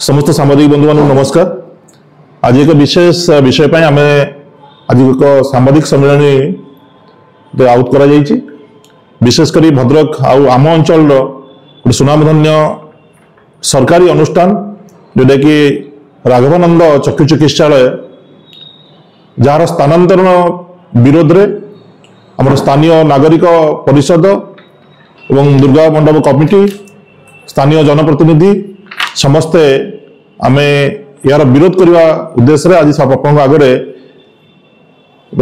समस्त सांबादिक बंधु मान नमस्कार। आज एक विशेष विषय पर आम आज एक सांबादिक सम्मेलन आउट करा जायछि। विशेषकर भद्रक आम अंचल सुनामधन्य सरकारी अनुष्ठान जोटा कि राघवानंद चक्षु चिकित्सालय जार स्थानांतरण विरोध रे आम स्थानीय नागरिक परिषद एवं दुर्गा मंडप कमिटी स्थानीय जनप्रतिनिधि समस्ते आमे यार विरोध करने उद्देश्य आज आपन आगे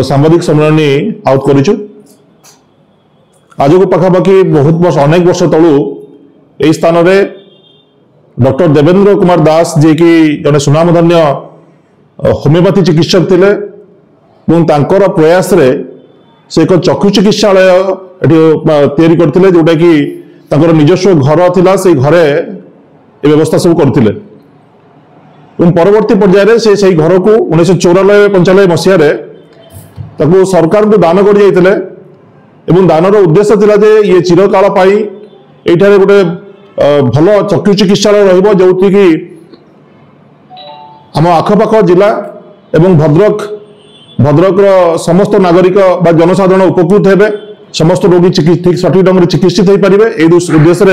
सांबादिक सम्मेलन आउट करूँ। आज को पाखापाखि बहुत वर्ष अनेक वर्ष तलू यही स्थान में डॉक्टर देवेंद्र कुमार दास जी की जड़े सुनामधन्य होमियोपैथी चिकित्सक थे प्रयास रे से एक चक्षु चिकित्सालय तैयारी करथिले जोटा कि तांकर निजस्व घर थिला से घरे ए व्यवस्था सब करथिले। परवर्ती पर्याय से सही घर को 1994-95 मसीह ताकू सरकार को दान कर जाइथिले एवं दानर उद्देश्य थिला जे ये चिरकाल पाई एठारे गोटे भल चक्षु चिकित्सालय रहिबो जोथि कि हम आखपाख जिला एवं भद्रक समस्त नागरिक बा जनसाधारण उपकृत हेबे, समस्त रोगी ठीक सठिक ढंग से चिकित्सित हो पारे। ए उद्देश्य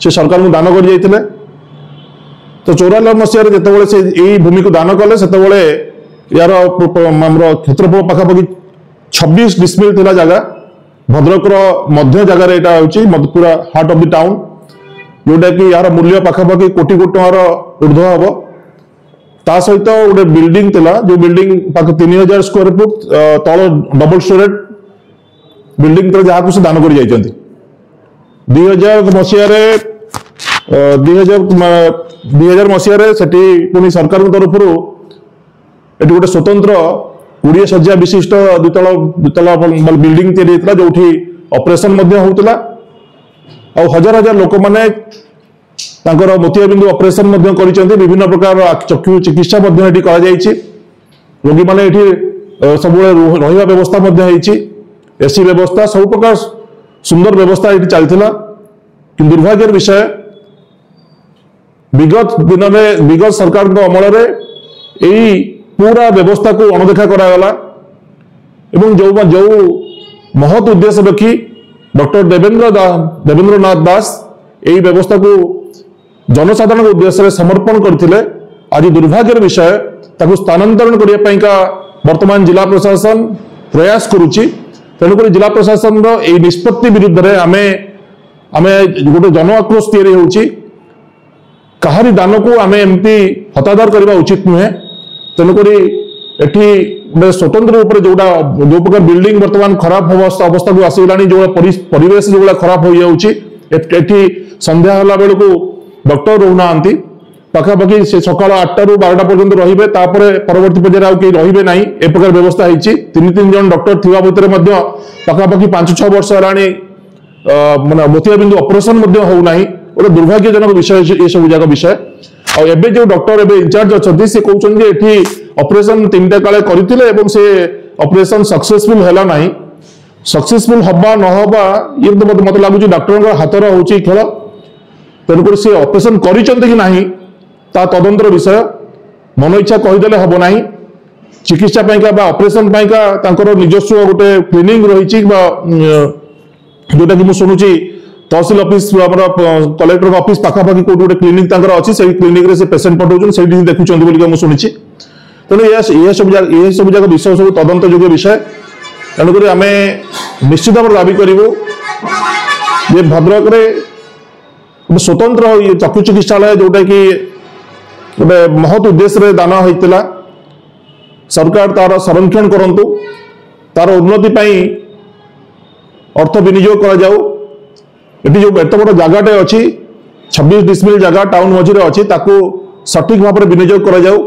से सरकार को दान कर जाइथिले। तो 94 मसीह जितेबाला से यही भूमि को दान कले से यार क्षेत्रफल पाखापाखि 26 डिसमिल थिला जगह भद्रक मध्य जगार यहाँ हूँ पूरा हार्ट ऑफ द टाउन जोटा कि यार मूल्य पाखापाखि कोटी कोटी टंकार ऊर्ध्व हम। ता सहित गोटे बिल्डिंग थिला जो बिल्डिंग 3000 स्क्वायर फुट तल डबल स्टोरेज बिल्डिंग तो जहाँ से दान कर जाइछन्ति। 2000 मसीह सेठी पुनी सरकार तरफ ये गोटे स्वतंत्र 20 शज्या विशिष्ट द्वितल बिल्डिंग तैयारी जो ऑपरेशन होता और हजार हजार लोक मैंने मोतियाबिंदु ऑपरेशन कर विभिन्न प्रकार चक्षु चिकित्सा रोगी मैंने सब रहा व्यवस्था एसी व्यवस्था सब प्रकार सुंदर व्यवस्था ये चलता। कि दुर्भाग्यर विषय विगत दिन में विगत सरकार अमल यही पूरा व्यवस्था को अणदेखा करागला एवं जो महत उद्देश्य रखी डॉक्टर देवेंद्र नाथ दास यही व्यवस्था को जनसाधारण उद्देश्य समर्पण करथिले। आज दुर्भाग्यर विषय ताकू स्थानांतरण करने वर्तमान जिला प्रशासन प्रयास करुच्ची। तेणुक जिला प्रशासन यही निष्पत्ति विरुद्ध में आमे गोटे जन आक्रोश तैयारी होउची। कहारी दान को आमे एमती हतादार करबा उचित नुहे। तेणुक गोटे स्वतंत्र रूप से जो प्रकार बिल्डिंग वर्तमान खराब अवस्था को आसगला जो परिवेश जो खराब हो जाउची संध्या हला बेल को डॉक्टर रोना पाखापाखि से सकाल 8 ରୁ 12ଟା पर्यंत रहिबे परवर्ती पर्याय आउ के रहिबे नाही ए प्रकार व्यवस्था होइची। 3 जन डॉक्टर थिबा भितर मध्ये पाखापाखि 5-6 वर्ष हलाणी माने मोतियाबिंदु ऑपरेशन हो नाही। गोटे दुर्भाग्यजनक विषय ये सब जाक विषय और एबे जो डॉक्टर एबे इंचार्ज अच्छा से कहउछन जे एठी ऑपरेशन 3टा काले करिथिले एवं से ऑपरेशन सक्सेसफुल हैला नाही। सक्सेसफुल हबा न हबा ये तो मत लागुची डॉक्टर हाथर होची खेल। तेणुक से ऑपरेशन करिसंते कि नाही ता तदंतर विषय मन इच्छा कहीदेले हम ना। चिकित्सा ऑपरेशन निजस्व गोटे क्लिनिक रही जोटा कि शुणुची tehsil office collector office पाखापाखि Kaut गोटे क्लिनिक अच्छी से क्लिनिक से पेसेंट पठाऊँ से देखुं शुणी। तेणु ये सब जाक विषय सब तदंत योग्य विषय। तेणुक आम निश्चित भाव दाबी करूँ जे भद्रक स्वतंत्र चक्षु चिकित्सालय जोटा कि गोटे महत उद्देश्य दान होता सरकार तार संरक्षण करंतु तार उन्नति पाई अर्थ विनियोग करा जाऊ। एटी जो एत बड़ जगहटे अच्छी 26 डिसमिल जगह टाउन मझिरे अच्छी ताकू सठिक भाव में विनियोग करा जाऊ।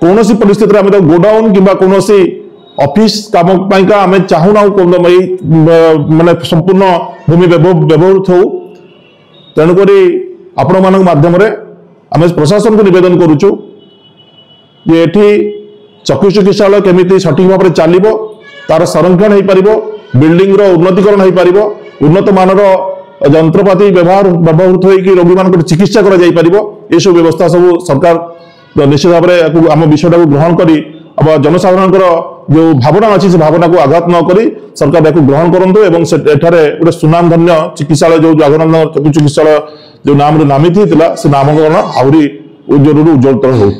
कौन सी परिस्थिति में गोडाउन कि ऑफिस काम आम चाहूना माने संपूर्ण भूमि व्यवहृत हो। तेणुक आपण मान माध्यम आम प्रशासन को निवेदन करुचु जे एठी चक्षु चिकित्सालय केमिति सठिक भाव में चलो तार संरक्षण हो पार बिल्डिंग उन्नतीकरण हो पार उन्नत मानर ଯନ୍ତ୍ରପାତି ବ୍ୟବହୃତ ହୋଇକି ରୋଗୀମାନଙ୍କର ଚିକିତ୍ସା କରାଯାଇ ପାରିବ। ये सब व्यवस्था सब सरकार निश्चित भाव में आम विषयटा को ग्रहण करी अब जनसाधारण जो भावना अच्छी से भावना को आघात न करी सरकार या ग्रहण करूँ एवं गोटे सुनामधन्य चिकित्सालय जो जगन्नाथ चक्षु चिकित्सालय जो नाम नामित होता से नामकरण आहरी उज्जवल उज्ज्वलतर हो।